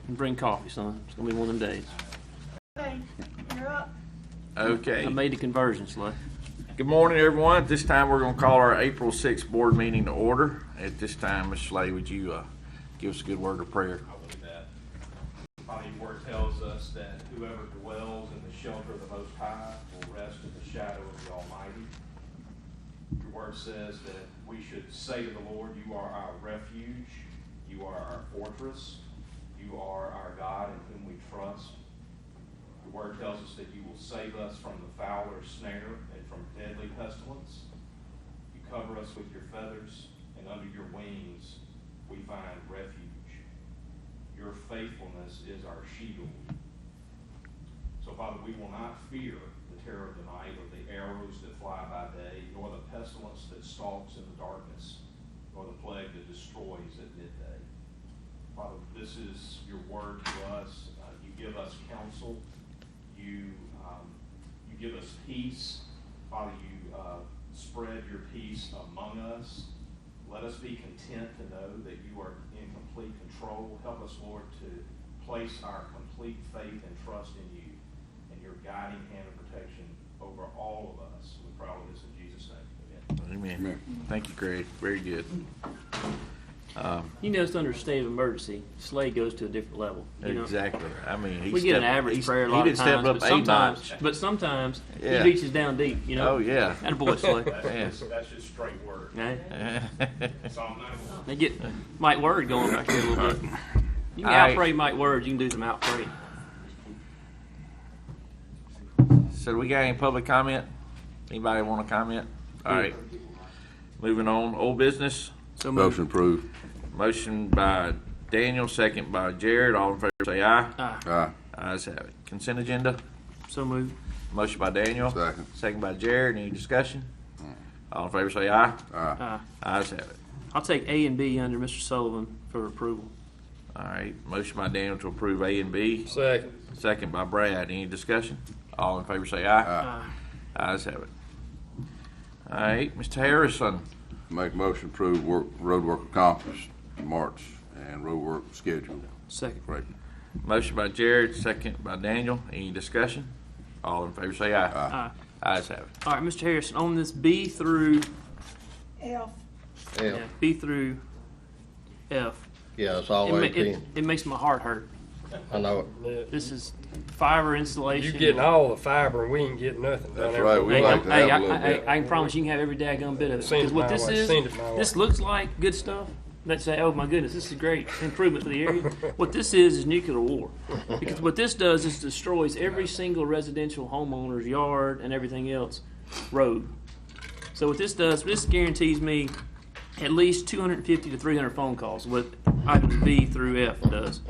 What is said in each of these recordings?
And bring coffee, son. It's gonna be one of them days. Okay, you're up. Okay. I made the conversion, Slay. Good morning, everyone. At this time, we're going to call our April 6th board meeting to order. At this time, Ms. Slay, would you give us a good word of prayer? I will do that. Father, your word tells us that whoever dwells in the shelter of the Most High will rest in the shadow of the Almighty. Your word says that we should say to the Lord, you are our refuge, you are our fortress, you are our God in whom we trust. Your word tells us that you will save us from the fowler's snare and from deadly pestilence. You cover us with your feathers, and under your wings we find refuge. Your faithfulness is our shield. So, Father, we will not fear the terror of the night, or the arrows that fly by day, nor the pestilence that stalks in the darkness, nor the plague that destroys at midday. Father, this is your word to us. You give us counsel. You give us peace. Father, you spread your peace among us. Let us be content to know that you are in complete control. Help us, Lord, to place our complete faith and trust in you and your guiding hand of protection over all of us. We pray all of this in Jesus' name. Amen. Amen. Thank you, Greg. Very good. You notice under a state of emergency, Slay goes to a different level. Exactly. I mean, we get an average prayer a lot of times, but sometimes he reaches down deep. You know. Oh yeah. Attaboy, Slay. That's just straight word. Okay. Psalm 91. They get Mike Word going back here a little bit. You can out-pray Mike Word. You can do some out-pray. So we got any public comment? Anybody want to comment? All right. Moving on. Old business. So Motion approved. Motion by Daniel, second by Jared. All in favor say aye. Aye. Ayes have it. Consent agenda. So moved. Motion by Daniel. Second. Second by Jared. Any discussion? All in favor say aye. Aye. Ayes have it. I'll take A and B under Mr. Sullivan for approval. All right. Motion by Daniel to approve A and B. Second. Second by Brad. Any discussion? All in favor say aye. Aye. Ayes have it. All right. Mr. Harrison. Make a motion approved road work accomplished in March and road work scheduled. Second. Right. Motion by Jared. Second by Daniel. Any discussion? All in favor say aye. Aye. Ayes have it. All right, Mr. Harrison, on this B through F. yeah, B through F, Yeah, it's always been. it makes my heart hurt. I know it. Yeah. This is fiber installation. You getting all the fiber and we ain't getting nothing. That's right. We Hey, like to have a little bit. I can promise you can have every daggone bit of it. Send Because it what my this way. is, Send it my way. this looks like good stuff. Let's say, oh my goodness, this is great improvement for the area. What this is nuclear war. Because what this does is destroys every single residential homeowner's yard and everything else road. So what this does, this guarantees me at least 250 to 300 phone calls. What items B through F does.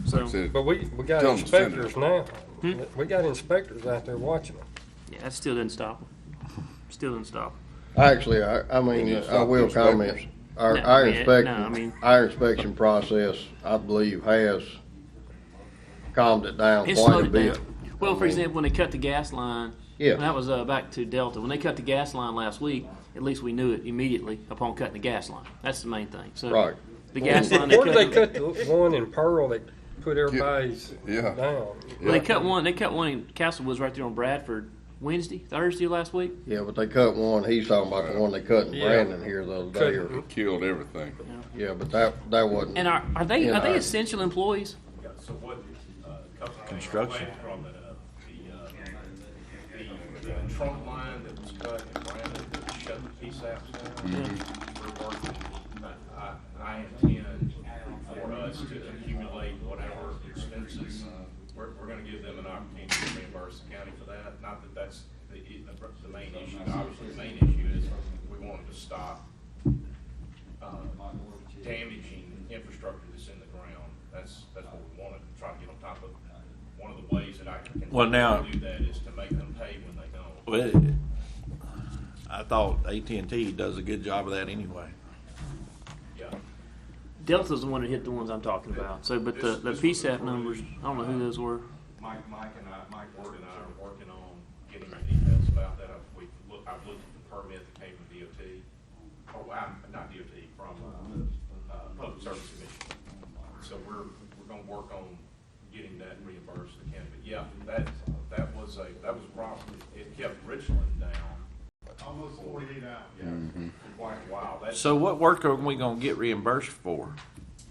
So Like I said, But we got Tell 'em to send inspectors it. now. We got inspectors out there watching them. yeah, that still didn't stop them. Still didn't stop them. Actually, I mean, I will comment. Our our inspection process, I believe, has calmed it down It quite slowed a it bit. down. Well, for example, when they cut the gas line, Yeah. that was back to Delta. When they cut the gas line last week, at least we knew it immediately upon cutting the gas line. That's the main thing. So Right. the gas line Where did they cut the one in Pearl that put everybody's Yeah. down? Well, they cut one. They cut one in Castlewoods right there on Bradford Thursday last week. Yeah, but they cut one. He's talking about the one they cut in Yeah. Brandon here the other day. Or, It killed everything. yeah, but that wasn't. And are they Yeah. essential employees? Yeah, so what comes Construction. from the trunk line that was cut in Brandon that shut the piece out down. We're working. I intend for us to accumulate whatever expenses. We're going to give them an opportunity to reimburse the county for that. Not that that's the main issue. Obviously, the main issue is we wanted to stop damaging infrastructure that's in the ground. That's what we wanted to try to get on top of. One of the ways that I can do that is to make them pay when they don't. Well, I thought AT&T does a good job of that anyway. Yeah. Delta's the one that hit the ones I'm talking about. So, but the PSAP numbers, I don't know who those were. Mike Ward and I are working on getting the details about that. I've looked at the permit that came from DOT. Not DOT, from Public Service Commission. So we're gonna work on getting that reimbursed to county. But yeah, that was a problem. It kept Richland down. Almost 48 hours. Yeah, for quite a while. So what work are we gonna get reimbursed for?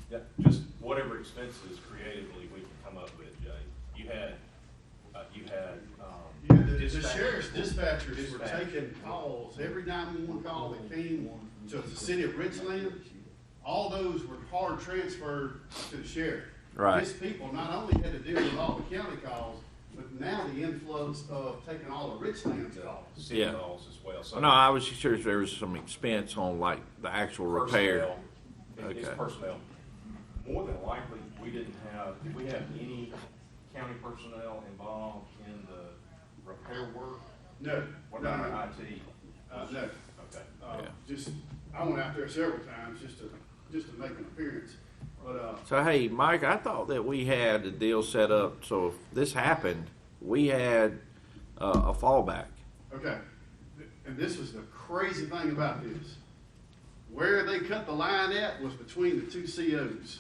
Yeah, just whatever expenses creatively we can come up with, Jay. You had The sheriff's dispatchers were taking calls, every 911 call that came to the city of Richland, all those were hard transferred to the sheriff. Right. His people not only had to deal with all the county calls, but now the influx of taking all the Richland calls. city Yeah. calls as well. So No, I was just curious if there was some expense on like the actual repair. personnel, it's Okay. personnel. More than likely, did we have any county personnel involved in the repair work? No. What no, about no. IT? No. Okay. Yeah. Just, I went out there several times just to make an appearance, but, So hey, Mike, I thought that we had a deal set up, so if this happened, we had a fallback. okay. And this was the crazy thing about this. Where they cut the line at was between the two COs.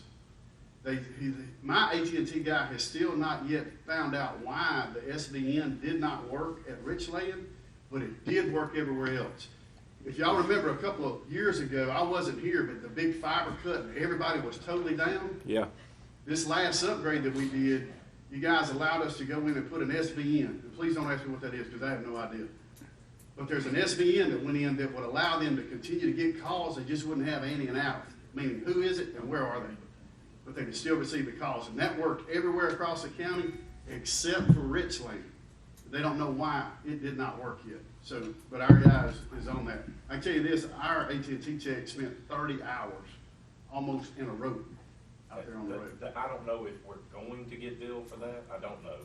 My AT&T guy has still not yet found out why the SVN did not work at Richland, but it did work everywhere else. If y'all remember a couple of years ago, I wasn't here, but the big fiber cut and everybody was totally down. Yeah. This last upgrade that we did, you guys allowed us to go in and put an SVN. And please don't ask me what that is because I have no idea. But there's an SVN that went in that would allow them to continue to get calls. They just wouldn't have any and out, meaning who is it and where are they? But they could still receive the calls. And that worked everywhere across the county except for Richland. They don't know why it did not work yet. So, but our guy is on that. I can tell you this, our AT&T tech spent 30 hours almost in a row out there on the road. I don't know if we're going to get billed for that. I don't know.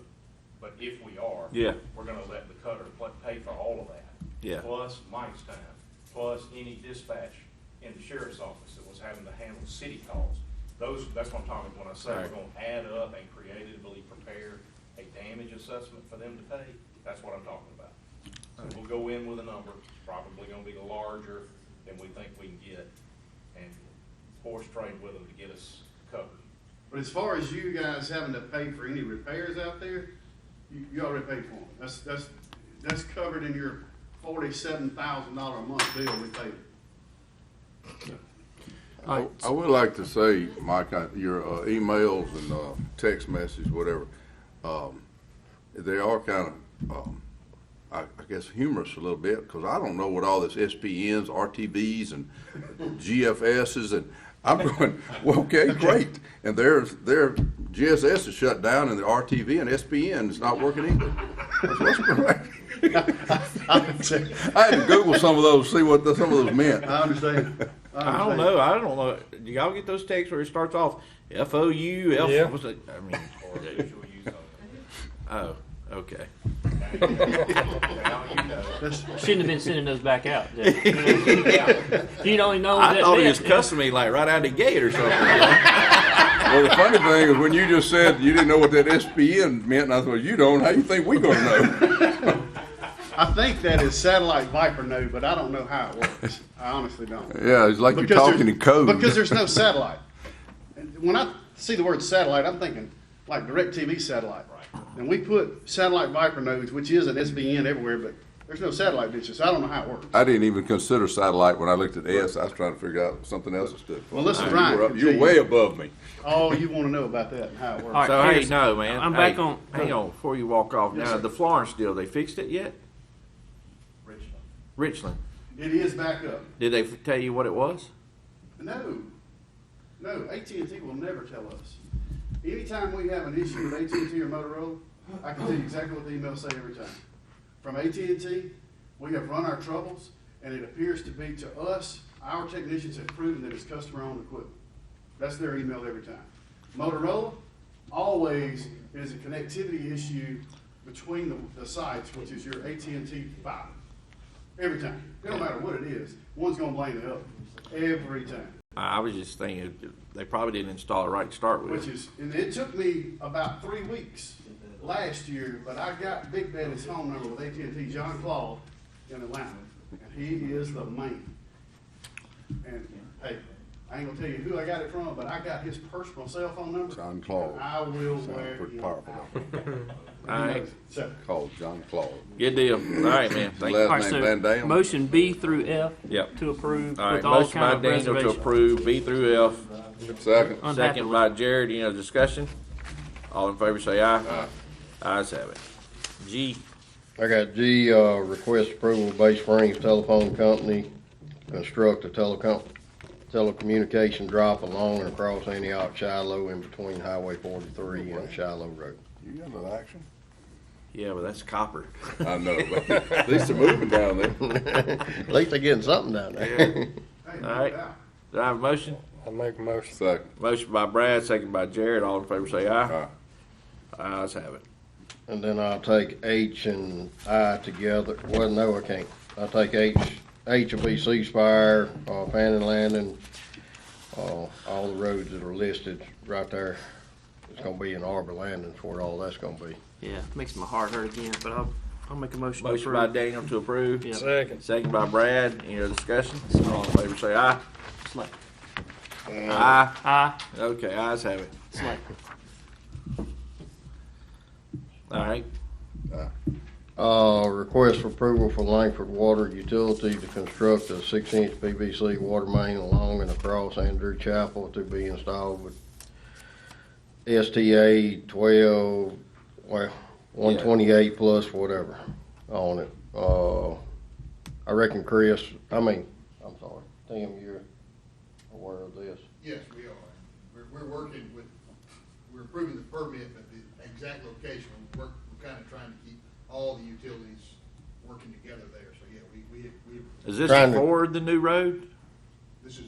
But if we are, Yeah. we're gonna let the cutter pay for all of that. Yeah. Plus Mike's time, plus any dispatch in the sheriff's office that was having to handle city calls. That's what I'm talking about when I say Right. we're gonna add up and creatively prepare a damage assessment for them to pay. That's what I'm talking about. So we'll go in with a number, probably gonna be larger than we think we can get, and horse trade with them to get us covered. But as far as you guys having to pay for any repairs out there, you already paid for them. That's covered in your $47,000 a month bill we paid. I would like to say, Mike, your emails and text messages, whatever, they are kind of, I guess, humorous a little bit, because I don't know what all this SPNs, RTVs, and GFSs, and I'm going, well, okay, great. And their GSS is shut down, and the RTV and SPN is not working either. What's going on? I had to Google some of those, see what some of those meant. I understand. I don't know. Do y'all get those texts where it starts off FOU? Yeah. What's it? I mean, Or usual use oh, okay. Now you know. Shouldn't have been sending those back out. You don't know I that thought he meant. was cussing me like right out the gate or something. Well, the funny thing is when you just said you didn't know what that SPN meant, and I thought, you don't, how you think we gonna know? I think that is satellite Viper node, but I don't know how it works. I honestly don't. Yeah, it's like you're talking in code. Because there's no satellite. And when I see the word satellite, I'm thinking like DirecTV satellite. Right. And we put satellite Viper nodes, which is an SBN everywhere, but there's no satellite dishes, so I don't know how it works. I didn't even consider satellite when I looked at S. I was trying to figure out something else it stood for. Well, listen, Ryan, You're, can you're tell way you above me. all you want to know about that and how it works. All right, So hey, here's- no, man. I'm Hey, back on- Hang on before you walk off. Yes, Now sir. the Florence deal, they fixed it yet? Richland. Richland. It is back up. Did they tell you what it was? No, AT&T will never tell us. Anytime we have an issue with AT&T or Motorola, I can tell you exactly what the emails say every time. From AT&T, we have run our troubles, and it appears to be to us, our technicians have proven that it's customer-owned equipment. That's their email every time. Motorola, always is a connectivity issue between the sites, which is your AT&T fiber. Every time. It don't matter what it is, one's gonna blame the other. Every time. I was just thinking they probably didn't install it right to start with. Which is, and it took me about 3 weeks last year, but I got Big Daddy's phone number with AT&T, John Claude, in Atlanta, and he is the man. And hey, I ain't gonna tell you who I got it from, but I got his personal cell phone number. John Claude. And I will Sounds wear pretty him powerful. out. All right. So, Called John Claude. Good deal. All right, man. Thank you. Last All right, name Van Dam. motion B through F Yep. to approve All right, with all motion by kind of Daniel to reservations. approve B through F. Second. Unhappy Second with by Jared. Any other discussion? All in favor say aye. Aye. Ayes have it. G. I got G, request approval of Bay Springs Telephone Company, construct a telecommunication drop along and across Antioch Shiloh in between Highway 43 and Shiloh Road. You got an action? Yeah, but that's copper. I know, but at least they're moving down there. At least they're getting something down there. hey, All right. Do I have a motion? I make a motion. Second. Motion by Brad, second by Jared. All in favor say aye. Aye. Ayes have it. And then I'll take H and I together. Well, no, I can't. I'll take H will be C Spire, Fannin Landing, all the roads that are listed right there. It's gonna be in Arbor Landing for all that's gonna be. Yeah, makes my heart hurt again, but I'll make a motion to Motion by approve. Daniel to approve. Yeah. Second. Second by Brad. Any other discussion? All in favor say aye. Slate. Aye. Aye. Okay, ayes have it. Slate. All right. Request for approval for Langford Water Utility to construct a 6-inch PVC water main along and across Andrew Chapel to be installed with STA 128 plus whatever on it. I reckon I'm sorry, Tim, you're aware of this. Yes, we are. We're working with, we're approving the permit, but the exact location, we're kind of trying to keep all the utilities working together there. So, yeah, we Is this Trying to- for the new road? this is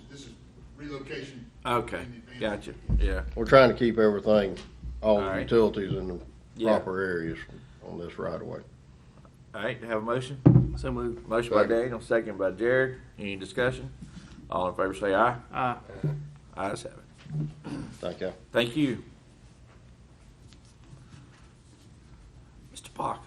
relocation. Okay, in advance. gotcha. Yeah. We're trying to keep everything, all All the right. utilities in the Yeah. proper areas on this right of way. All right, have a motion? So moved. Motion by Second. Daniel, second by Jared. Any discussion? All in favor say aye. Aye. Ayes have it. Thank you. Thank you. Mr. Parker.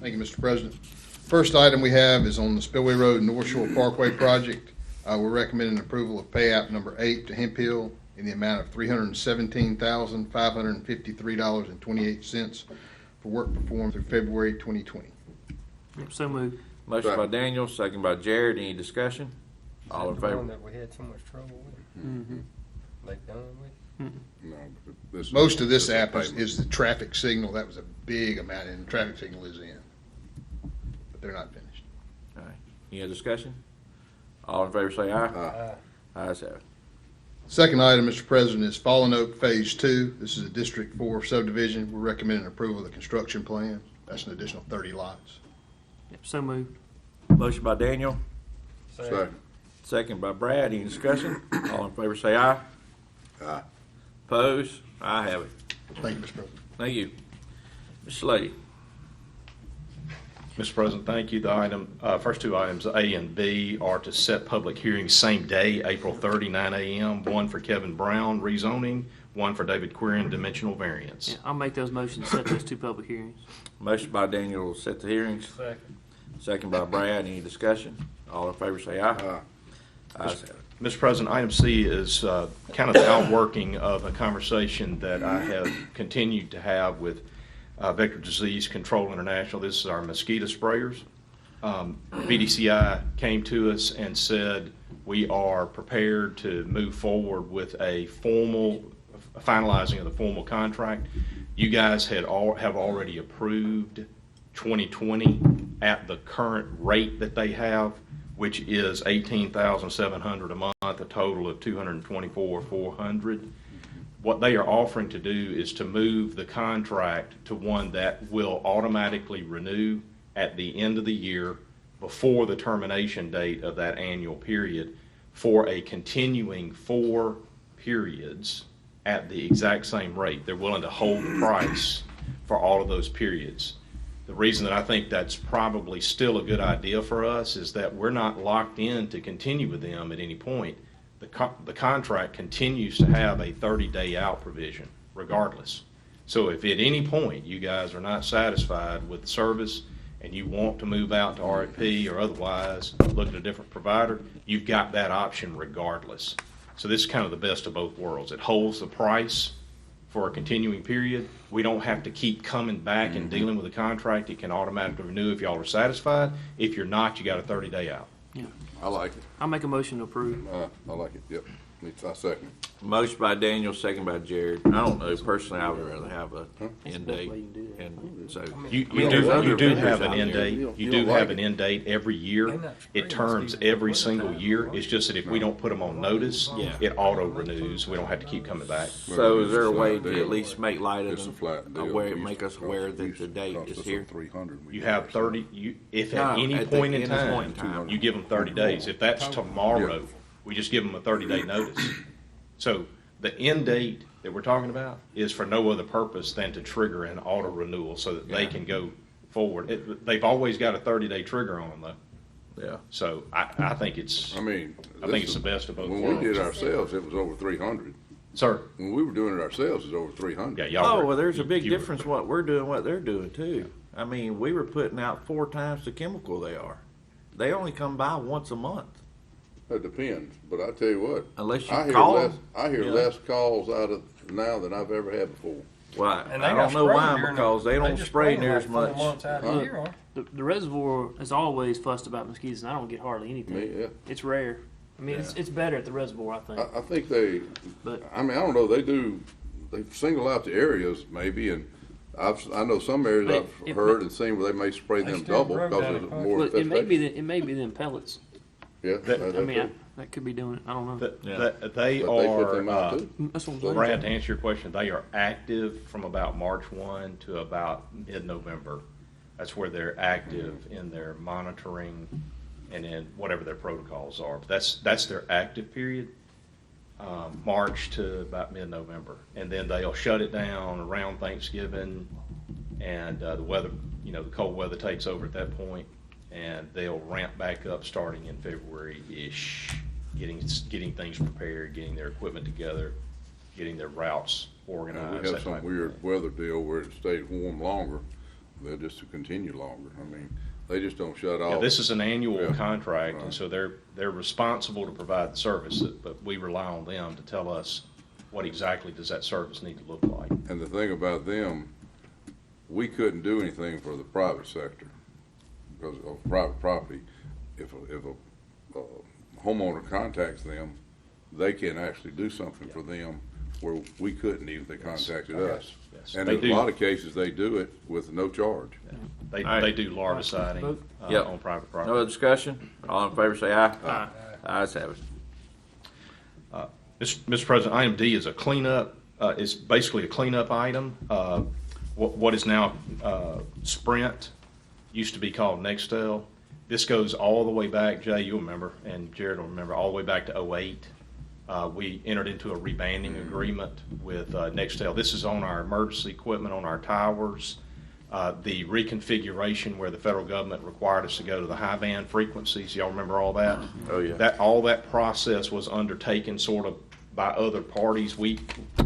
Thank you, Mr. President. First item we have is on the Spillway Road North Shore Parkway project. We're recommending approval of pay app number 8 to Hemp Hill in the amount of $317,553.28 for work performed through February 2020. Yep, so moved. Motion by Second. Daniel, second by Jared. Any discussion? All in The one favor? that we had so much trouble with. Mm-hmm. They done with. No, but this. Most of this a app payment. is the traffic signal. That was a big amount, and the traffic signal is in. But they're not finished. All right. Any other discussion? All in favor say aye. Aye. Ayes have it. Second item, Mr. President, is Fallen Oak Phase 2. This is a District 4 subdivision. We're recommending approval of the construction plan. That's an additional 30 lots. Yep, so moved. Motion by Daniel, Second. second by Brad. Any discussion? All in favor say aye. Aye. Opposed? I have it. Thank you, Mr. President. Thank you. Ms. Slade. Mr. President, thank you. The first two items, A and B, are to set public hearings same day, April 30, 9 a.m. One for Kevin Brown rezoning, one for David Quirin dimensional variance. Yeah, I'll make those motions, set those two public hearings. Motion by Daniel to set the hearings. Second. Second by Brad. Any discussion? All in favor say aye. Aye. Ayes have it. Mr. President, item C is kind of the outworking of a conversation that I have continued to have with Vector Disease Control International. This is our mosquito sprayers. BDCI came to us and said we are prepared to move forward with a finalizing of the formal contract. You guys have already approved 2020 at the current rate that they have, which is $18,700 a month, a total of $224,400. What they are offering to do is to move the contract to one that will automatically renew at the end of the year before the termination date of that annual period for a continuing 4 periods at the exact same rate. They're willing to hold the price for all of those periods. The reason that I think that's probably still a good idea for us is that we're not locked in to continue with them at any point. The contract continues to have a 30-day out provision regardless. So if at any point you guys are not satisfied with the service and you want to move out to RFP or otherwise look at a different provider, you've got that option regardless. So this is kind of the best of both worlds. It holds the price for a continuing period. We don't have to keep coming back and dealing with the contract. It can automatically renew if y'all are satisfied. If you're not, you got a 30-day out. Yeah. I like it. I'll make a motion to approve. I like it, yep. I second it. Motion by Daniel, second by Jared. I don't know, personally, I would rather have a end date. And so, You there's do other have vendors an out end there. date. You You do don't like have it. an end date every year. It turns every single year. It's just that if we don't put them on notice, Yeah. it auto renews. We don't have to keep coming back. So is there a way to at least make light of It's a flat deal. aware, make us aware that the date is here? 300. You have 30, if No, at any at the point in end of point in time, time. you give them 30 days. If that's tomorrow, we just give them a 30-day notice. So the end date that we're talking about is for no other purpose than to trigger an auto renewal so that they Yeah. can go forward. They've always got a 30-day trigger on them though. Yeah. So I think it's, I mean. I think it's the best of both When we did it worlds. ourselves, it was over 300. Sir? When we were doing it ourselves, it was over 300. Yeah, y'all. Oh, were- well, there's a big you were- difference what we're doing, what they're doing too. I mean, we were putting out 4 times the chemical they are. They only come by once a month. It depends, but I tell you what. Unless you I hear call less. them, I hear you know. less calls out of now than I've ever had before. Well, And I they don't got know sprayed why, during because they don't just spray sprayed near like as 4 much. months out of the year, aren't The reservoir has always fussed about mosquitoes, and I don't get hardly anything. Me, yeah. It's rare. I mean, it's better at the reservoir, I think. I think they. But- I mean, I don't know. They do. They single out the areas maybe, and I know some areas But I've it- heard and seen where they may spray They them still double grow because down there's in more Well, it may infestation. be them pellets. Yeah, I mean, that could be doing it. I don't know. They but they put them out are, too. That's what I'm saying. Brad, to answer your question, they are active from about March 1 to about mid-November. That's where they're active in their monitoring and in whatever their protocols are. But that's their active period, March to about mid-November. And then they'll shut it down around Thanksgiving, and the weather, the cold weather takes over at that point, and they'll ramp back up starting in February-ish, getting things prepared, getting their equipment together, getting their routes organized. We have that type some of weird thing. weather deal where it stays warm longer. They'll just continue longer. I mean, they just don't shut off. Yeah, this is an annual Yeah. contract, and Right. so they're responsible to provide the service, but we rely on them to tell us what exactly does that service need to look like. And the thing about them, we couldn't do anything for the private sector because of private property. If a homeowner contacts them, they can actually do something for them where we couldn't even if they contacted us. Yes. And They in do. a lot of cases, they do it with no charge. They All right. they do larviciding Yep. on private No other property. discussion? All in favor say aye. Aye. Ayes have it. Mr. President, item D is a cleanup. It's basically a cleanup item. What is now Sprint used to be called Nextel. This goes all the way back, Jay, you'll remember, and Jared will remember, all the way back to '08. We entered into a rebanding agreement with Nextel. This is on our emergency equipment on our towers. The reconfiguration where the federal government required us to go to the high band frequencies. Y'all remember all that? Oh, yeah. All that process was undertaken sort of by other parties.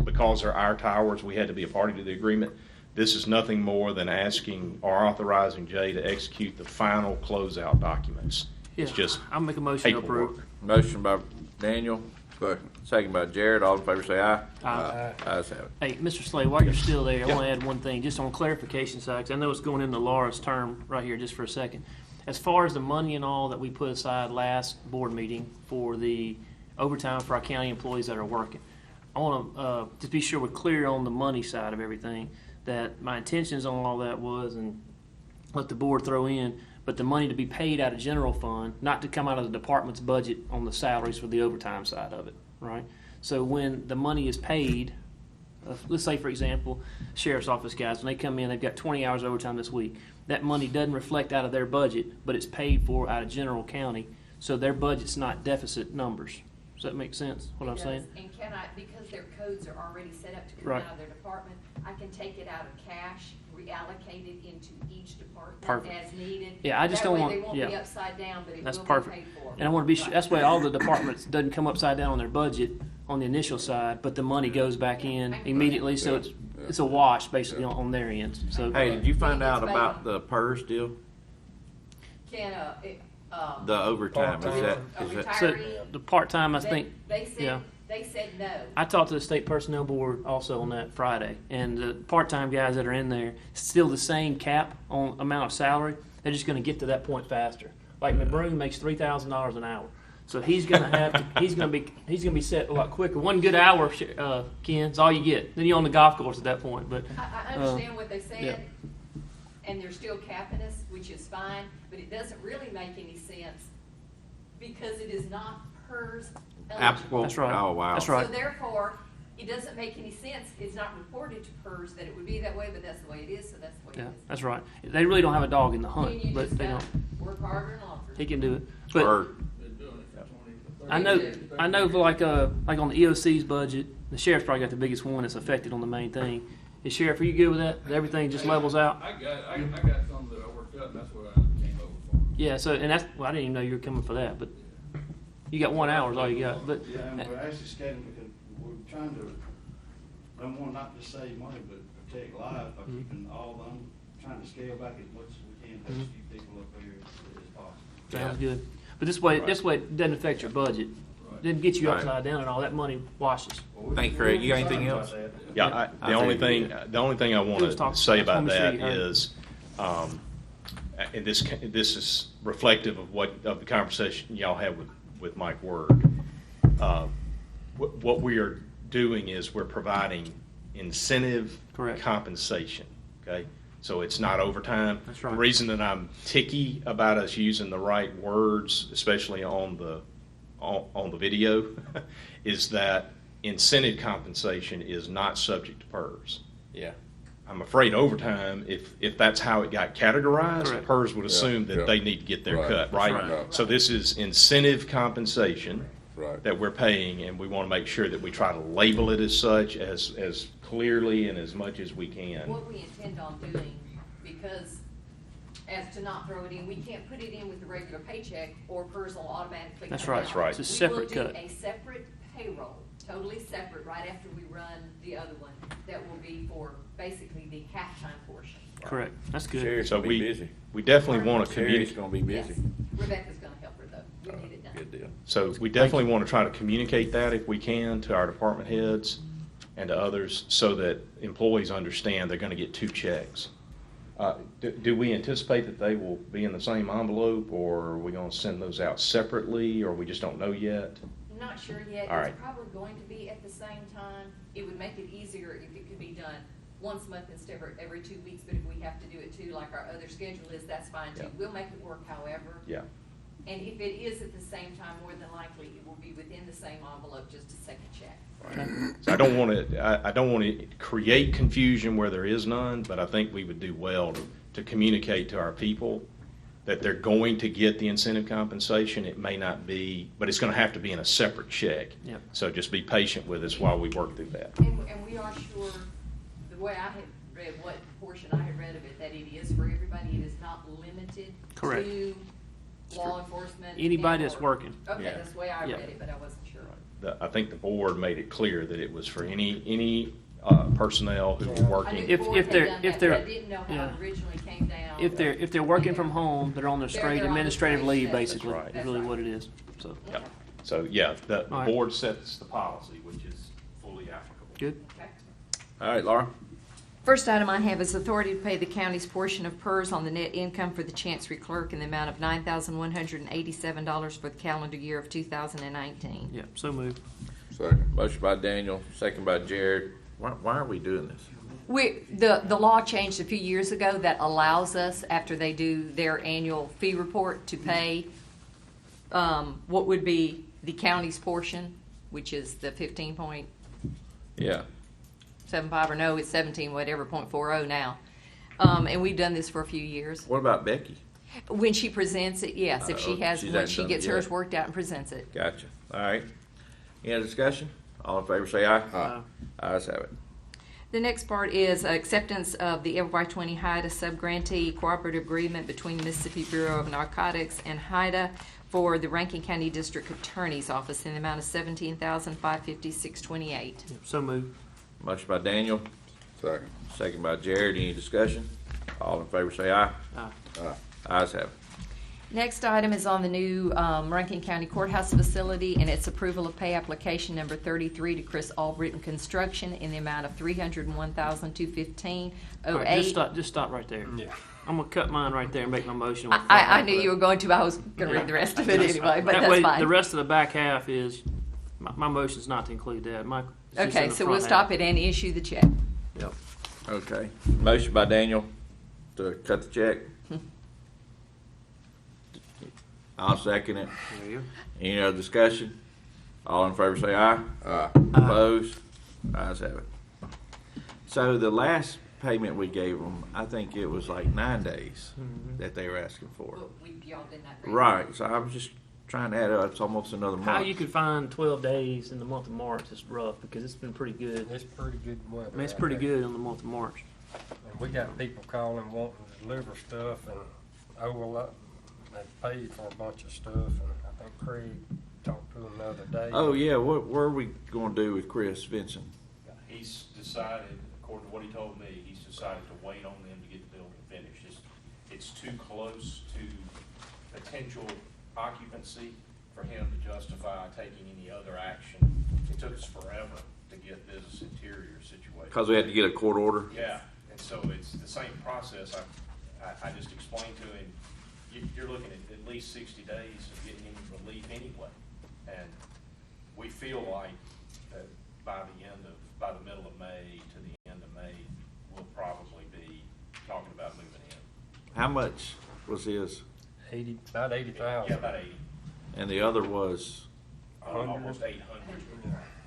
Because they're our towers, we had to be a party to the agreement. This is nothing more than asking or authorizing Jay to execute the final closeout documents. It's Yeah, just I'll make a motion to approve. paperwork. Motion by Daniel, Second. second by Jared. All in favor say aye. Aye. Ayes have it. Hey, Mr. Slade, while you're still there, I want to add one thing, just on clarification side, 'cause I know it's going into Laura's term right here just for a second. As far as the money and all that we put aside last board meeting for the overtime for our county employees that are working, I want to just be sure we're clear on the money side of everything, that my intentions on all that was, and let the board throw in, but the money to be paid out of general fund, not to come out of the department's budget on the salaries for the overtime side of it, right? So when the money is paid, let's say, for example, sheriff's office guys, when they come in, they've got 20 hours overtime this week. That money doesn't reflect out of their budget, but it's paid for out of general county, so their budget's not deficit numbers. Does that make sense, what I'm It saying? does. And can I, because their codes are already set up to come Right. out of their department, I can take it out of cash, reallocate it into each department Perfect. as needed. Yeah, I just That don't way want- They won't yeah. be upside down, but it That's will be perfect. paid for. And I want to be sure, that's why all the departments doesn't come upside down on their budget on the initial side, but the money goes back in immediately, so it's a wash basically on their end, so. Hey, did you find out It's about the PERS deal? Can, The overtime, Part-time. is that, a is that, retiree, The part-time, I they, think, they said, yeah. they said no. I talked to the state personnel board also on that Friday, and the part-time guys that are in there, still the same cap on amount of salary. They're just going to get to that point faster. Like McBroom makes $3,000 an hour, so he's going to have to, he's going to be set a lot quicker. One good hour, Ken, is all you get. Then you're on the golf course at that point. But I understand what they said, yeah. and they're still capping us, which is fine, but it doesn't really make any sense because it is not PERS eligible. applicable? That's right. Oh, wow. That's right. So therefore, it doesn't make any sense. It's not reported to PERS that it would be that way, but that's the way it is, so that's the way Yeah, it is. that's right. They really don't have a dog in the And hunt, you but just they gotta don't. work harder and longer. He can do it. But Or, I know for like on the EOC's budget, the sheriff's probably got the biggest one that's affected on the main thing. Is Sheriff, are you good with that? Everything just levels out? I got some that I worked up, and that's what I came over for. Yeah, so, and that's, well, I didn't even know you were coming for that, but you got 1 hour is all you got. But Yeah, and we're actually scheduling because we're trying to, don't want not just save money, but protect lives by keeping all of them, trying to scale back as much as we can, to keep people up here as possible. sounds good. But this way it doesn't affect your budget. Didn't get you Right. upside down and all that money washes. thank you, Craig. You got anything else? Yeah, I the only think thing, the only thing I want He was to talking- say I about just wanted that to see you heard. is, and this is reflective of the conversation y'all had with Mike Word. What we are doing is we're providing incentive Correct. compensation, okay? So it's not overtime. That's right. The reason that I'm ticky about us using the right words, especially on the video, is that incentive compensation is not subject to PERS. Yeah. I'm afraid overtime, if that's how it got categorized, Correct. PERS would assume that yeah. they need to get their Right. cut, right? That's right. So this is incentive compensation Right. that we're paying, and we want to make sure that we try to label it as such, as clearly and as much as we can. What we intend on doing, because as to not throw it in, we can't put it in with the regular paycheck or PERS will automatically That's come right. out. That's right. It's a separate We cut. will do a separate payroll, totally separate, right after we run the other one, that will be for basically the halftime portion. Correct. That's good. Sheriff's So gonna be we, busy. we definitely want to Sheriff's communicate. gonna be busy. Yes. Rebecca's gonna help her though. We need it done. Good deal. So we definitely want to try to communicate that if we can to our department heads and to others so that employees understand they're going to get 2 checks. Do we anticipate that they will be in the same envelope, or are we going to send those out separately, or we just don't know yet? Not sure yet. All It's right. probably going to be at the same time. It would make it easier if it could be done once a month instead of every 2 weeks, but if we have to do it too, like our other schedule is, that's fine too. Yeah. We'll make it work however. Yeah. And if it is at the same time, more than likely, it will be within the same envelope, just a second check. So I don't want to create confusion where there is none, but I think we would do well to communicate to our people that they're going to get the incentive compensation. It may not be, but it's going to have to be in a separate check. Yep. So just be patient with us while we work through that. And we are sure, the way I had read, what portion I had read of it, that it is for everybody. It is not limited Correct. to law enforcement. Anybody and that's or- working. Okay, Yeah. that's the way I Yeah. read it, but I wasn't sure. I think the board made it clear that it was for any personnel who were I knew working. the board had they're- done if that, they're- but I didn't know how yeah. it originally came down. If they're working from home, they're on their They're straight on administrative straight leave, shift. basically, That's right. is really what it is. So, Yeah. So, yeah, the All right. board sets the policy, which is fully applicable. good. Okay. All right, Laura? First item I have is authority to pay the county's portion of PERS on the net income for the chancery clerk in the amount of $9,187 for the calendar year of 2019. Yeah, so moved. Second. Motion by Daniel, second by Jared. Why are we doing this? The law changed a few years ago that allows us, after they do their annual fee report, to pay what would be the county's portion, which is the 15.75, Yeah. or no, it's 17, whatever, .40 now. And we've done this for a few years. What about Becky? When she presents it, yes, if she has, She's when hadn't she done gets it yet. hers worked out and presents it. Gotcha. All right. Any other discussion? All in favor say aye. Aye. Ayes have it. The next part is acceptance of the FY20 HIDA subgrantee cooperative agreement between the Mississippi Bureau of Narcotics and HIDA for the Rankin County District Attorney's Office in the amount of $17,556.28. Yeah, so moved. Motion by Daniel, Second. second by Jared. Any discussion? All in favor say aye. Aye. Aye. Ayes have it. Next item is on the new Rankin County Courthouse facility, and it's approval of pay application number 33 to Chris Albritton Construction in the amount of $301,215.08. All right, just stop right there. Yeah. I'm gonna cut mine right there and make my motion. I knew you were going to, I was going to read the rest of it anyway, but That that's way, fine. the rest of the back half is, my motion's not to include that. It's just in Okay, the so front we'll half. stop it and issue the check. Yep. Okay. Motion by Daniel to cut the check. I'll second it. There you go. Any other discussion? All in favor say aye. Aye. Opposed? Ayes have it. So the last payment we gave them, I think it was like 9 days that they were asking for. Y'all did not Right, so I was just trying to add up, it's almost another month. How you could find 12 days in the month of March is rough because it's been pretty good. It's pretty good weather. I mean, it's out pretty there. good in the month of March. And we got people calling wanting to deliver stuff and they paid for a bunch of stuff, and I think Craig talked to them the other day. Oh, yeah, what are we gonna do with Chris Vinson? He's decided, according to what he told me, he's decided to wait on them to get the building finished. It's too close to potential occupancy for him to justify taking any other action. It took us forever to get business interior situated. Because we had to get a court order? Yeah, and so it's the same process. I just explained to him, you're looking at least 60 days of getting him relief anyway. And we feel like that by the middle of May to the end of May, we'll probably be talking about moving in. How much was his? About 80,000. Yeah, about 80. And the other was? Almost 800.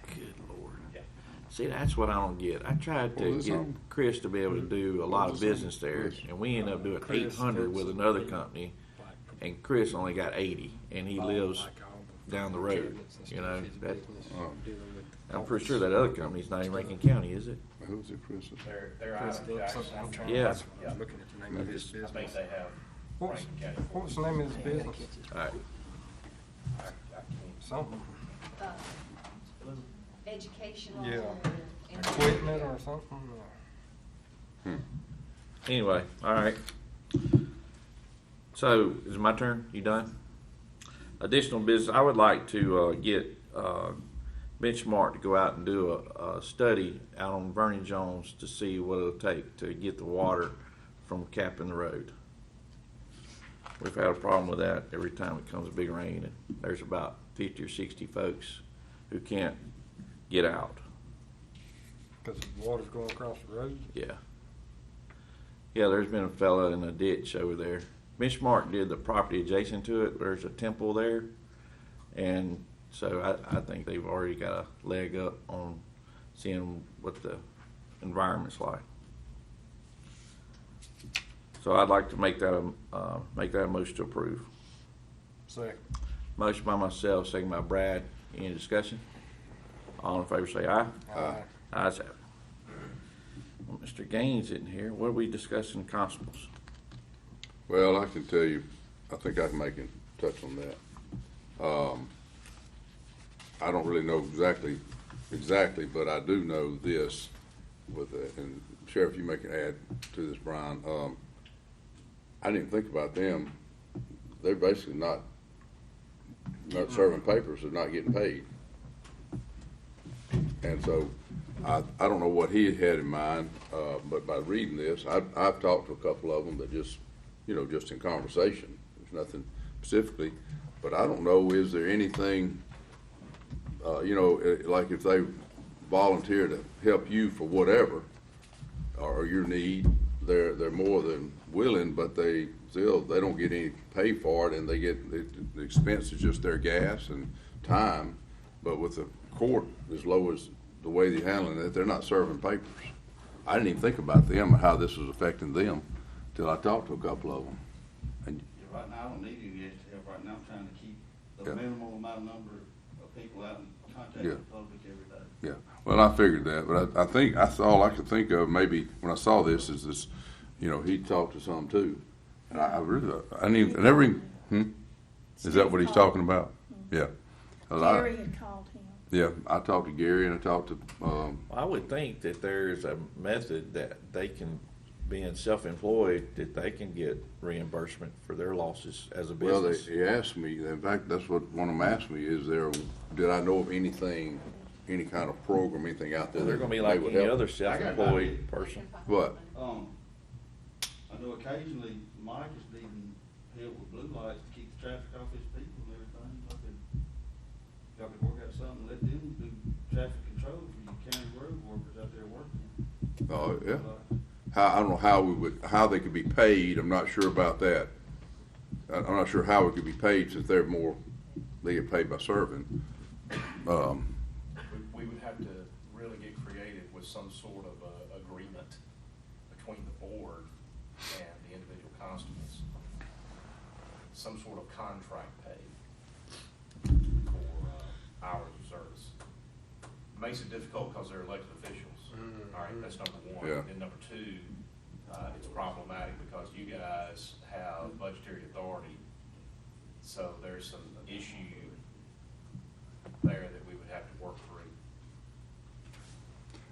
Good Lord. Yeah. See, that's what I don't get. I tried to get Chris to be able to do a lot of business there, and we ended up doing 800 with another company, and Chris only got 80, and he lives down the road. You know, that, I'm pretty sure that other company's not in Rankin County, is it? Who's it, Chris? They're out of Jackson. Yeah. Yeah. Looking at the name of his I think business. they have Rankin County. What's the name of his business? All right. I can't. Something. Educational. Yeah. Equipment or something? Anyway, all right. So, is it my turn? You done? Additional business, I would like to get Benchmark to go out and do a study out on Vernon Jones to see what it'll take to get the water from capping the road. We've had a problem with that every time it comes a big rain, and there's about 50 or 60 folks who can't get out. Because the water's going across the road? Yeah. Yeah, there's been a fella in a ditch over there. Benchmark did the property adjacent to it. There's a temple there. And so I think they've already got a leg up on seeing what the environment's like. So I'd like to make that a motion to approve. Second. Motion by myself, second by Brad. Any discussion? All in favor say aye. Aye. Ayes have it. Well, Mr. Gaines isn't here. What are we discussing constables? Well, I can tell you, I think I can make a touch on that. I don't really know exactly, but I do know this with it, and Sheriff, you make an add to this, Brian. I didn't think about them. They're basically not serving papers, they're not getting paid. And so I don't know what he had in mind, but by reading this, I've talked to a couple of them that just in conversation. There's nothing specifically, but I don't know, is there anything, like if they volunteer to help you for whatever, or your need, they're more than willing, but they don't get any pay for it, and they get, the expense is just their gas and time. But with the court as low as the way they're handling it, they're not serving papers. I didn't even think about them and how this was affecting them till I talked to a couple of them. And Right now, I don't need any extra help. Right now, I'm trying to keep the minimal amount of number of people out in contact with the public every day. yeah, well, I figured that, but I think that's all I could think of. Maybe when I saw this is this, he talked to some too, and I never even. Is that what he's talking about? Yeah. 'Cause Gary had called him. Yeah, I talked to Gary and I talked to. I would think that there's a method that they can being self-employed, that they can get reimbursement for their losses as a Well, business. he asked me, in fact, that's what one of them asked me, did I know of anything, any kind of program, anything out there? They're that gonna be they like would any help? other self-employed person. What? I know occasionally Mike is needing help with blue lights to keep the traffic off his people and everything. Y'all could work out something, let them do traffic control for you county road workers out there working. Oh, yeah. I don't know how they could be paid. I'm not sure about that. I'm not sure how it could be paid since they get paid by serving. We would have to really get creative with some sort of agreement between the board and the individual constables. Some sort of contract pay for hours of service. Makes it difficult because they're elected officials. All right, that's number one. Yeah. And number two, it's problematic because you guys have budgetary authority. So there's some issue there that we would have to work through.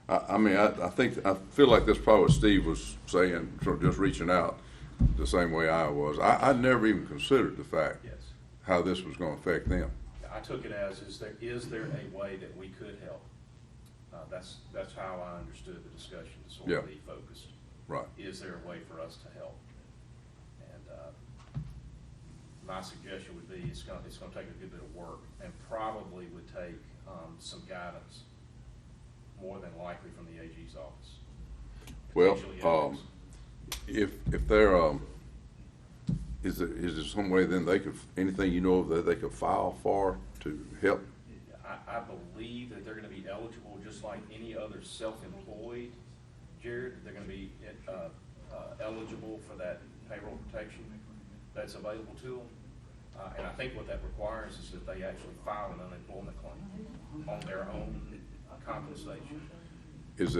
I feel like that's probably what Steve was saying, sort of just reaching out the same way I was. I never even considered the fact Yes. how this was going to affect them. I took it as, is there a way that we could help? That's how I understood the discussion to sort of Yeah. be focused. Right. Is there a way for us to help? And my suggestion would be it's gonna take a good bit of work and probably would take some guidance, more than likely from the AG's office. Well, Potentially others. if they're, is there some way then anything you know of that they could file for to help? I believe that they're gonna be eligible just like any other self-employed, Jared. They're gonna be eligible for that payroll protection that's available to them. And I think what that requires is that they actually file an unemployment claim on their own compensation. If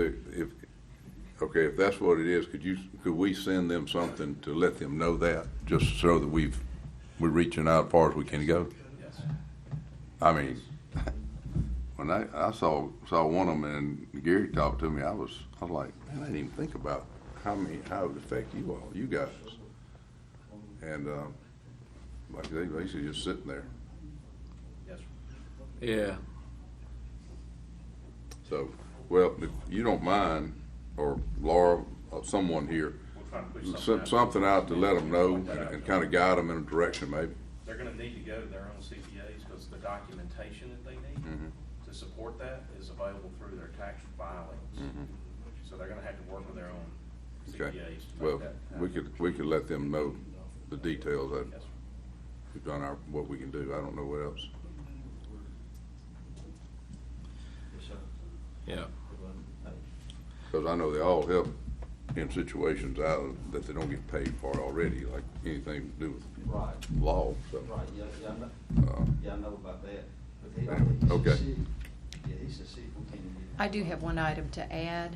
that's what it is, could we send them something to let them know that, just so that we're reaching out as far as we can go? Yes. I mean, when I saw one of them and Gary talked to me, I was like, man, I didn't even think about how it would affect you guys. And like they basically just sitting there. Yes, sir. Yeah. So, well, if you don't mind, or Laura, or someone here, We'll try to push send something out to let them know and kind of guide them in a direction maybe. They're gonna need to go to their own CPAs because the documentation that they need to support that is available through their tax filings. So they're gonna have to work with their own Okay. CPAs to Well, make that happen. we could let them know the details. That Yes, sir. we've done what we can do. I don't know what else. Yeah. Because I know they all help in situations that they don't get paid for already, like anything to do with Right, law, so. right, yeah, I know about that. But he Okay. said, yeah, he said, see if we can. I do have one item to add.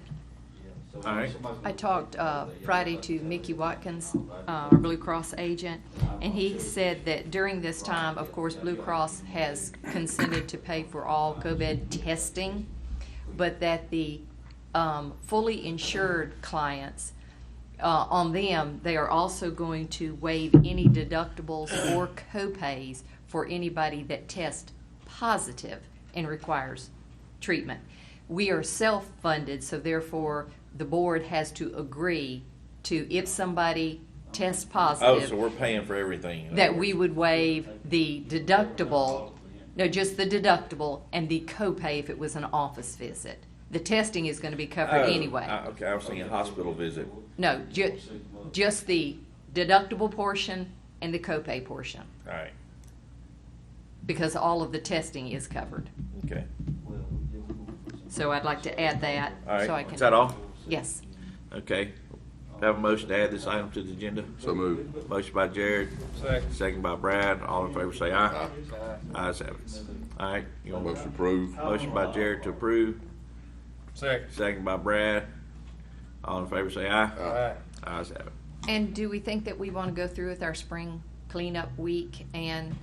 Yeah, so All right. somebody's I gonna- talked Friday to Mickey Watkins, our Blue Cross agent, and he said that during this time, of course, Blue Cross has consented to pay for all COVID testing, but that the fully insured clients, on them, they are also going to waive any deductibles or copays for anybody that tests positive and requires treatment. We are self-funded, so therefore the board has to agree to, if somebody tests Oh, positive, so we're paying for everything. that we would waive the deductible, no, just the deductible and the copay if it was an office visit. The testing is going to be covered anyway. Okay, I was thinking hospital visit. No, just the deductible portion and the copay portion, All right. because all of the testing is covered. Okay. So I'd like to add that. All right. So I can. Is that all? Yes. Okay. Have a motion to add this item to the agenda? So moved. Motion by Jared, Second. second by Brad. All in favor say aye. Ayes have it. All right. You want Motion approved. motion by Jared to approve, Second. second by Brad. All in favor say aye. Aye. Ayes have it. And do we think that we want to go through with our spring cleanup week? And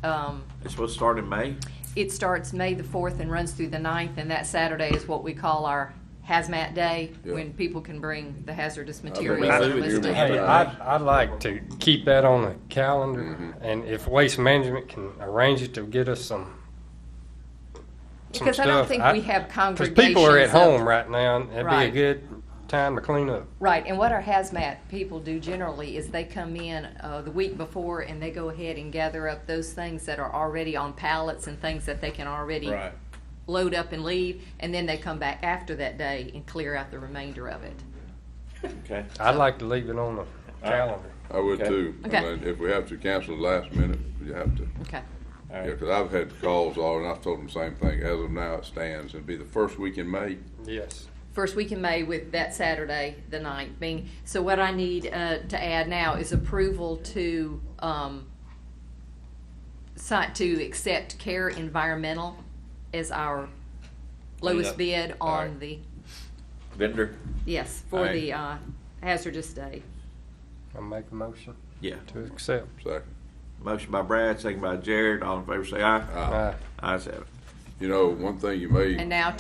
It's supposed to start in May? it starts May the 4th and runs through the 9th, and that Saturday is what we call our hazmat day, Yeah. when people can bring the hazardous think materials we that do are it listed. here. Hey, I'd like to keep that on the calendar, and if Waste Management can arrange it to get us some Because I don't stuff, think we have Because congregations people are at of- home right now, and it'd be a Right. good time to clean up. Right, and what our hazmat people do generally is they come in the week before and they go ahead and gather up those things that are already on pallets and things that they can already Right. load up and leave, and then they come back after that day and clear out the remainder of it. Okay. I'd like to leave it on the calendar. I would Okay. too. Okay. And then if we have to cancel it last minute, you have to. Okay. All Yeah, right. because I've had calls all, and I've told them the same thing. As of now, it stands. It'll be the first week in May. Yes. First week in May with that Saturday, the 9th being, so what I need to add now is approval to to accept Care Environmental as our lowest Yep. bid All on right. the, Vendor? yes, All for right. the hazardous day. I'll make a motion Yeah. to accept. Second. Motion by Brad, second by Jared. All in favor say aye. Aye. Ayes have it. You know, one thing you may. And now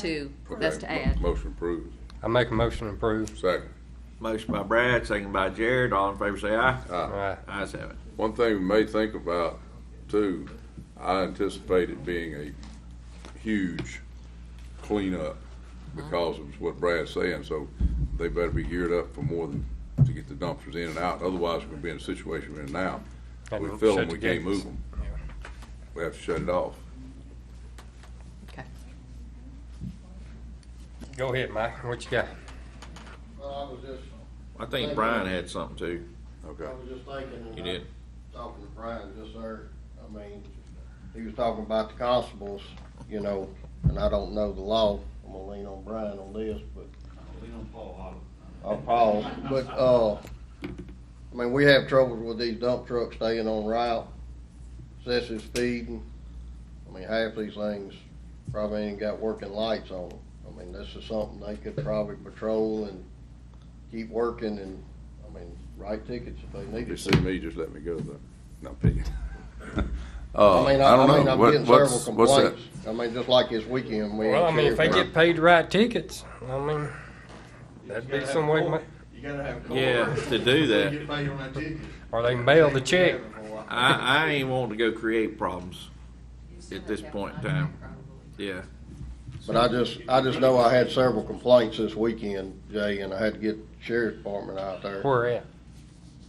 that's to add. Motion approved. I make a motion to approve. Second. Motion by Brad, second by Jared. All in favor say aye. Aye. Aye. Ayes have it. One thing we may think about too, I anticipate it being a huge cleanup because of what Brad's saying, so they better be geared up for more than to get the dumpsters in and out. Otherwise, we're gonna be in a situation we're in now. And We fill them, shut we the can't gates. move them. We have to shut it off. Okay. Go ahead, Mike. What you got? Well, I was just, I think Brian had something too. Okay. I was just thinking. You did? Talking to Brian just there, I mean, he was talking about the constables, you know, and I don't know the law. I'm gonna lean on Brian on this, but. Lean on Paul Paul, but, I mean, we have trouble with these dump trucks staying on route, excessive speeding. I mean, half these things probably ain't got working lights on them. I mean, this is something they could probably patrol and keep working and, I mean, write tickets if they If need you to. see me, just let me go though. No, I'm picking. I mean, I'm What- getting several what's that? complaints. I mean, just like this weekend, we. Well, I ain't mean, if they sure get paid to write tickets, I mean, that'd be some way to make, You gotta have. Yeah, to do that. Get paid on that ticket. or they mail the check. I ain't wanting to go create problems at this point in time. Yeah. But I just know I had several complaints this weekend, Jay, and I had to get sheriff's department out there. Where at?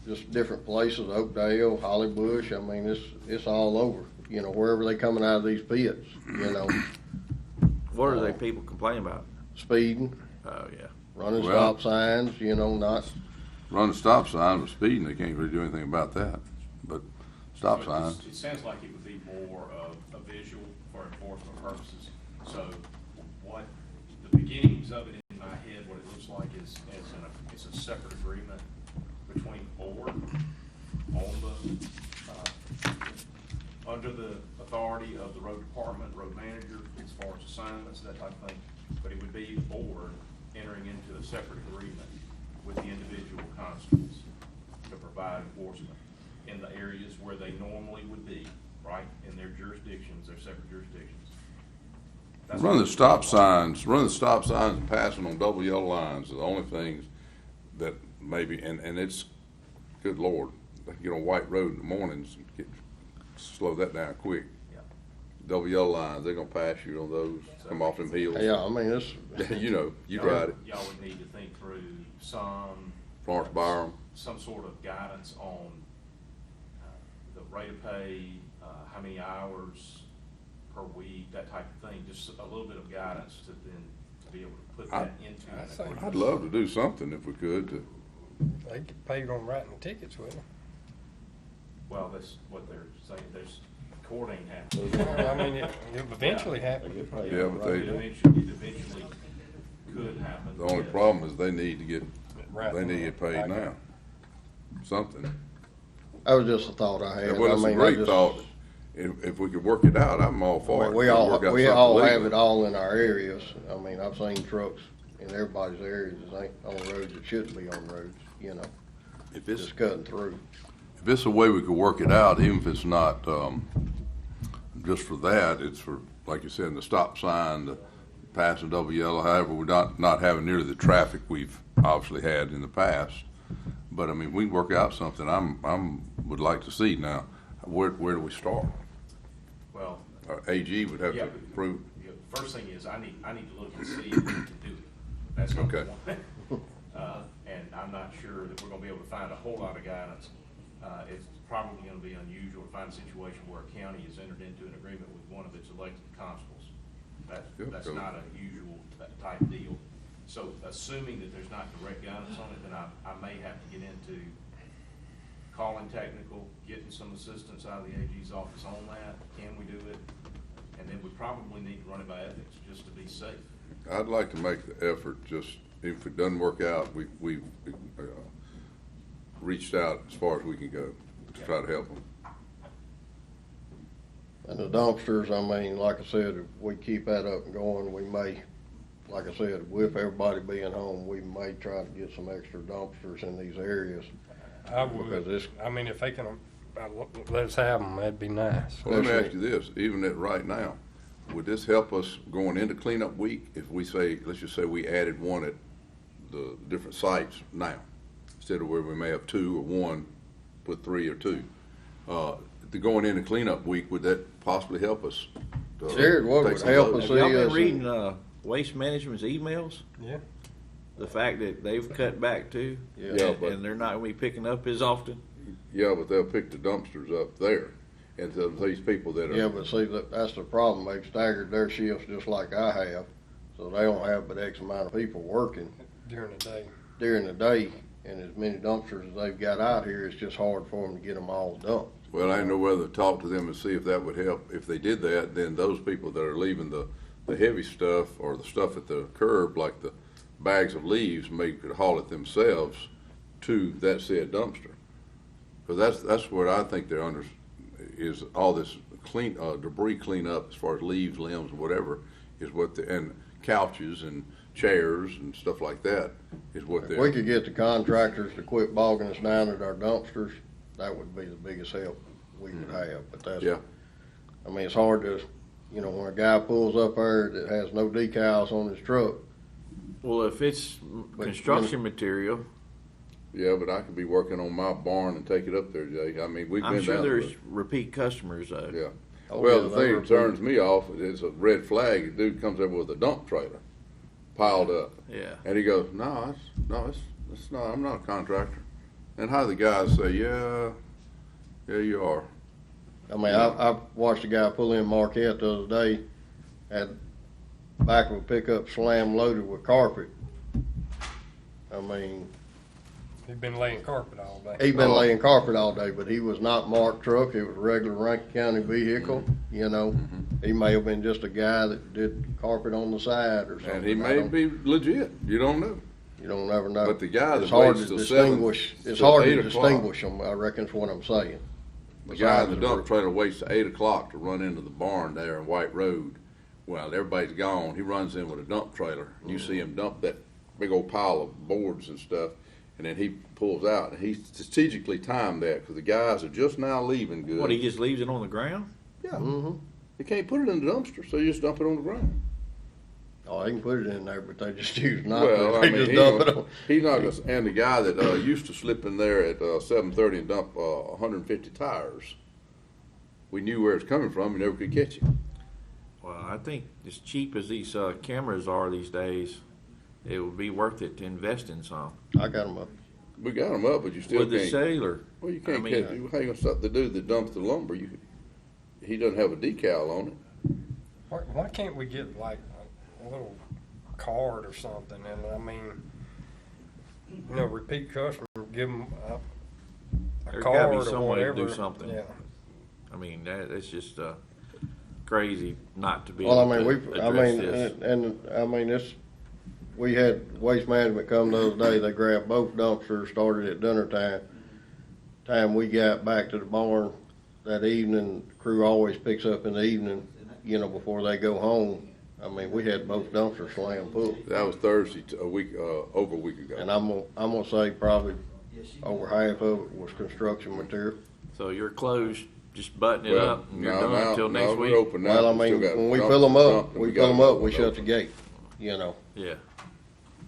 Just different places, Oakdale, Holly Bush, I mean, it's all over, you know, wherever they coming out of these pits, you know, What are they people complaining about? speeding, Oh, yeah. running Well- stop signs, you know, not, Run the stop sign with speeding, they can't really do anything about that. But stop So signs. It sounds like it would be more of a visual for enforcement purposes. So what, the beginnings of it in my head, what it looks like is, it's a separate agreement between the board on the, under the authority of the road department, road manager, as far as assignments, that type of thing. But it would be the board entering into a separate agreement with the individual constables to provide enforcement in the areas where they normally would be, right, in their jurisdictions, their separate jurisdictions. That's Run what- the stop signs and passing on double yellow lines are the only things that maybe, and it's, good Lord, they can get on White Road in the mornings and slow that down quick. Yeah. Double yellow lines, they're gonna pass you on those, come off them hills. yeah, I mean, it's, You know, you Y'all- ride it. Y'all would need to think through some. Florence Byram. Some sort of guidance on the rate of pay, how many hours per week, that type of thing, just a little bit of guidance to then, to be able to put that into. I an say- agreement. I'd love to do something if we could to, They get paid on writing the tickets with them. Well, that's what they're saying, there's, court ain't happening. Well, I mean, it'll eventually happen. they get paid. Yeah, but It they- eventually could happen. the only yes. problem is they need to get, Right. they need to get paid now. Something. that was just a thought I had. Well, I it's a mean, I great just- thought. If we could work it out, I'm all I for mean, it. we all, Work out we something all have legally. it all in our areas. I mean, I've seen trucks in everybody's areas that ain't on roads that shouldn't be on roads, you know, If it's, just cutting through. if it's a way we could work it out, even if it's not, just for that, it's for, like you said, the stop sign, the passing double yellow. However, we're not having nearly the traffic we've obviously had in the past. But I mean, we can work out something. Would like to see now. Where do we start? Well, AG would have yeah, to prove. first thing is I need to look and see if we can do it. That's number Okay. one. And I'm not sure that we're gonna be able to find a whole lot of guidance. It's probably gonna be unusual to find a situation where a county has entered into an agreement with one of its elected constables. That's not a usual type deal. So assuming that there's not direct guidance on it, then I may have to get into calling technical, getting some assistance out of the AG's office on that. Can we do it? And then we probably need to run it by ethics just to be safe. I'd like to make the effort. Just if it doesn't work out, we reached out as far as we can go to try to help them. And the dumpsters, I mean, like I said, if we keep that up and going, we may, like I said, with everybody being home, we may try to get some extra dumpsters in these areas. I Because would. I mean, if they can let us have them, that'd be nice. Well, let me ask you this, even at right now, would this help us going into cleanup week if we say, let's just say we added one at the different sites now, instead of where we may have two or one, put three or two? To going into cleanup week, would that possibly help us? Jared, what would help us Have y'all been is, reading Waste Management's emails? Yeah. The fact that they've cut back too, Yeah, but- and they're not going to be picking up as often. Yeah, but they'll pick the dumpsters up there, and to these people that are. yeah, but see, that's the problem. They've staggered their shifts just like I have, so they don't have but X amount of people working During the day. during the day, and as many dumpsters as they've got out here, it's just hard for them to get them all dumped. Well, I didn't know whether to talk to them and see if that would help. If they did that, then those people that are leaving the heavy stuff or the stuff at the curb, like the bags of leaves, could haul it themselves to that said dumpster. Because that's what I think they're under, is all this debris cleanup as far as leaves, limbs, whatever, is what and couches and chairs and stuff like that is what If they're. we could get the contractors to quit bogging us down at our dumpsters, that would be the biggest help we could have, but that's, Yeah. I mean, it's hard to, when a guy pulls up there that has no decals on his truck. Well, if it's construction material, Yeah, but I could be working on my barn and take it up there, Jay. I mean, we've been I'm sure down the there's road. repeat customers. Yeah. Oh, Well, yeah, the they thing were that turns me off is a red flag. The dude comes up with a dump trailer piled up. Yeah. And he goes, it's not, I'm not a contractor. And how the guys say, yeah, you are. I mean, I watched a guy pull in Marquette the other day, had back of a pickup slam loaded with carpet. I mean, He'd been laying carpet all day. he'd been laying carpet all day, but he was not marked truck. It was a regular Rankin County vehicle, He may have been just a guy that did carpet on the side or something. And he may be legit. You don't know. You don't ever know. But the guy that It's hard waits to till 7, distinguish. It's till hard to 8 o'clock. distinguish them. I reckon is what I'm saying. The guy in the Besides dump trailer waits till 8 o'clock to run into the barn there in White Road. Well, everybody's gone. He runs in with a dump trailer. You see him dump that big old pile of boards and stuff, and then he pulls out. And he strategically timed that because the guys are just now leaving good. What, he just leaves it on the ground? Yeah. Mm-hmm. You can't put it in the dumpster, so you just dump it on the ground. Oh, they can put it in there, but they just choose not Well, to. I They mean, just dump it on. he's not going to. And the guy that used to slip in there at 7:30 and dump 150 tires, we knew where it's coming from. We never could catch him. Well, I think as cheap as these cameras are these days, it would be worth it to invest in some. I got them up. We got him up, but you still With the can't. sailor. Well, you can't I mean, catch him. How you going to stop the dude that dumps the lumber? He doesn't have a decal on it. Why can't we get like a little card or something? And I mean, repeat customer, give them a There's card gotta be some or way to whatever. do something. Yeah. I mean, that's just crazy not to be Well, able I mean, to address this. and we had Waste Management come the other day. They grabbed both dumpsters, started at dinner time. Time we got back to the barn that evening, the crew always picks up in the evening, before they go home. I mean, we had both dumpsters slam full. That was Thursday, over a week ago. And I'm gonna say probably over half of it was construction material. So you're closed, just button it Well, up, and you're no, done now- until no, next we're week. open now. Well, I We mean, still got when we dump- fill them dump up, and we got fill them up, we open. shut the gate. you know. Yeah.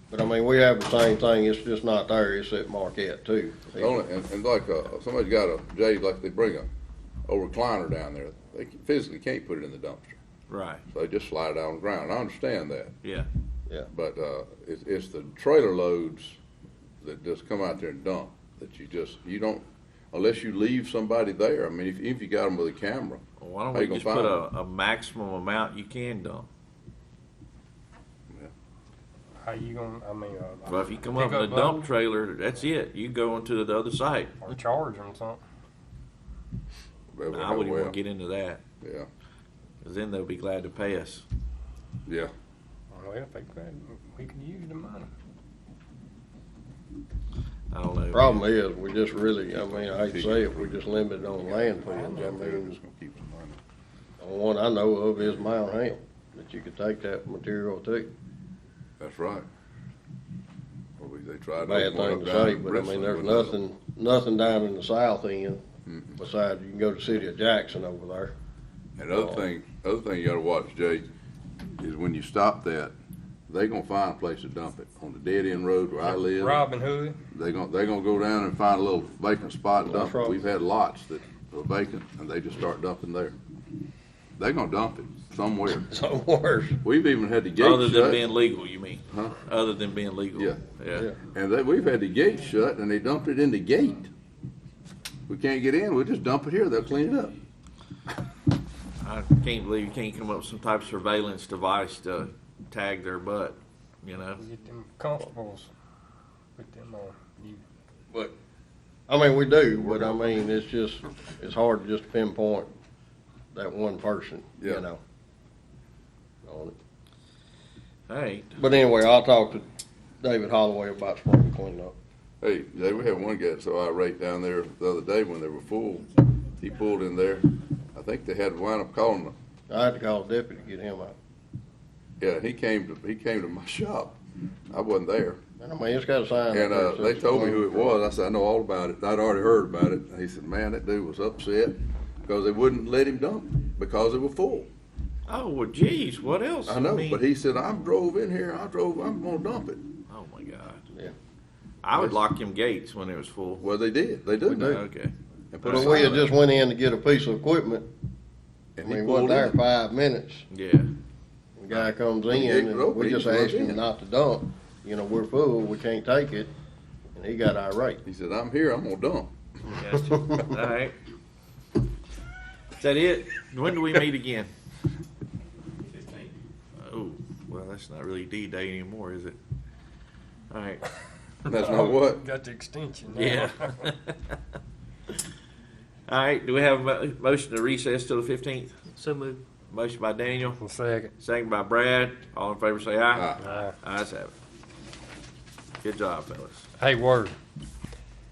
But I mean, we have the same thing, it's just not there, it's at Marquette too. Only, and like, somebody's got a, Jay, like they bring a recliner down there, they physically can't put it in the dumpster. Right. So they just slide it out on the ground. I understand that. Yeah. Yeah. But, it's the trailer loads that just come out there and dump, that you don't, unless you leave somebody there. I mean, if you got them with a camera. Well, why don't how we you just gonna put find a maximum amount you can dump? How you gonna, I mean, Well, if you come up with a dump trailer, that's it. You go into the other site. or charge them something. I wouldn't want to get into that. Yeah. Because then they'll be glad to pay us. Yeah. Well, if they could, we could use the money. I don't know. Problem is, we just really, I mean, I hate to say it, we just limited on landfills. I mean, the one I know of is Mount Ham, that you could take that material to. That's right. Well, they tried. Bad thing to say, but I mean, there's nothing down in the south end besides you can go to the city of Jackson over there. And the other thing you gotta watch, Jay, is when you stop that, they gonna find a place to dump it. On the dead end road where I live. Robin Hood. They gonna go down and find a little vacant spot and dump That's it. right. We've had lots that are vacant and they just start dumping there. They gonna dump it somewhere. Somewhere. We've even had the gate Other than shut. being legal, you mean? Huh? Other than being legal. Yeah. Yeah. And we've had the gate shut and they dumped it in the gate. We can't get in, we'll just dump it here, they'll clean it up. I can't believe you can't come up with some type of surveillance device to tag their butt, you know? Get them constables, put them on you. But I mean, we do, but I mean, it's hard to just pinpoint that one person, Yeah. you know, on it. Hey, But anyway, I'll talk to David Holloway about spring cleanup. hey, Jay, we had one guy so irate down there the other day when they were full. He pulled in there. I think they had to wind up calling them. I had to call a deputy to get him out. Yeah, he came to my shop. I wasn't there. And I mean, it's got a sign. And up there, they says told me who it spring was. I said, I know all about it. I'd already heard about it. He said, man, that dude was upset because they wouldn't let him dump it because they were full. oh, well, geez, what else? I know, mean, but he said, I'm gonna dump it. oh my God. Yeah. I would lock them gates when it was full. Well, they did. They do now. Okay. And put But a we sign had up. just went in to get a piece of equipment. I And he mean, wasn't pulled there in. 5 minutes. Yeah. The guy comes When the gate in was and open, we he just just asked runs him in. not to dump. You know, we're full, we can't take it. And he got irate. He said, I'm here, I'm gonna dump. Gotcha. All right. Is that it? When do we meet again? 15. Oh, well, that's not really D-Day anymore, is it? All right. That's not what? Got the extension. now. Yeah. All right, do we have a motion to recess till the 15th? So moved. Motion by Daniel, Second. second by Brad. All in favor say aye. Aye. Ayes have it. Good job, fellas. Hey, word.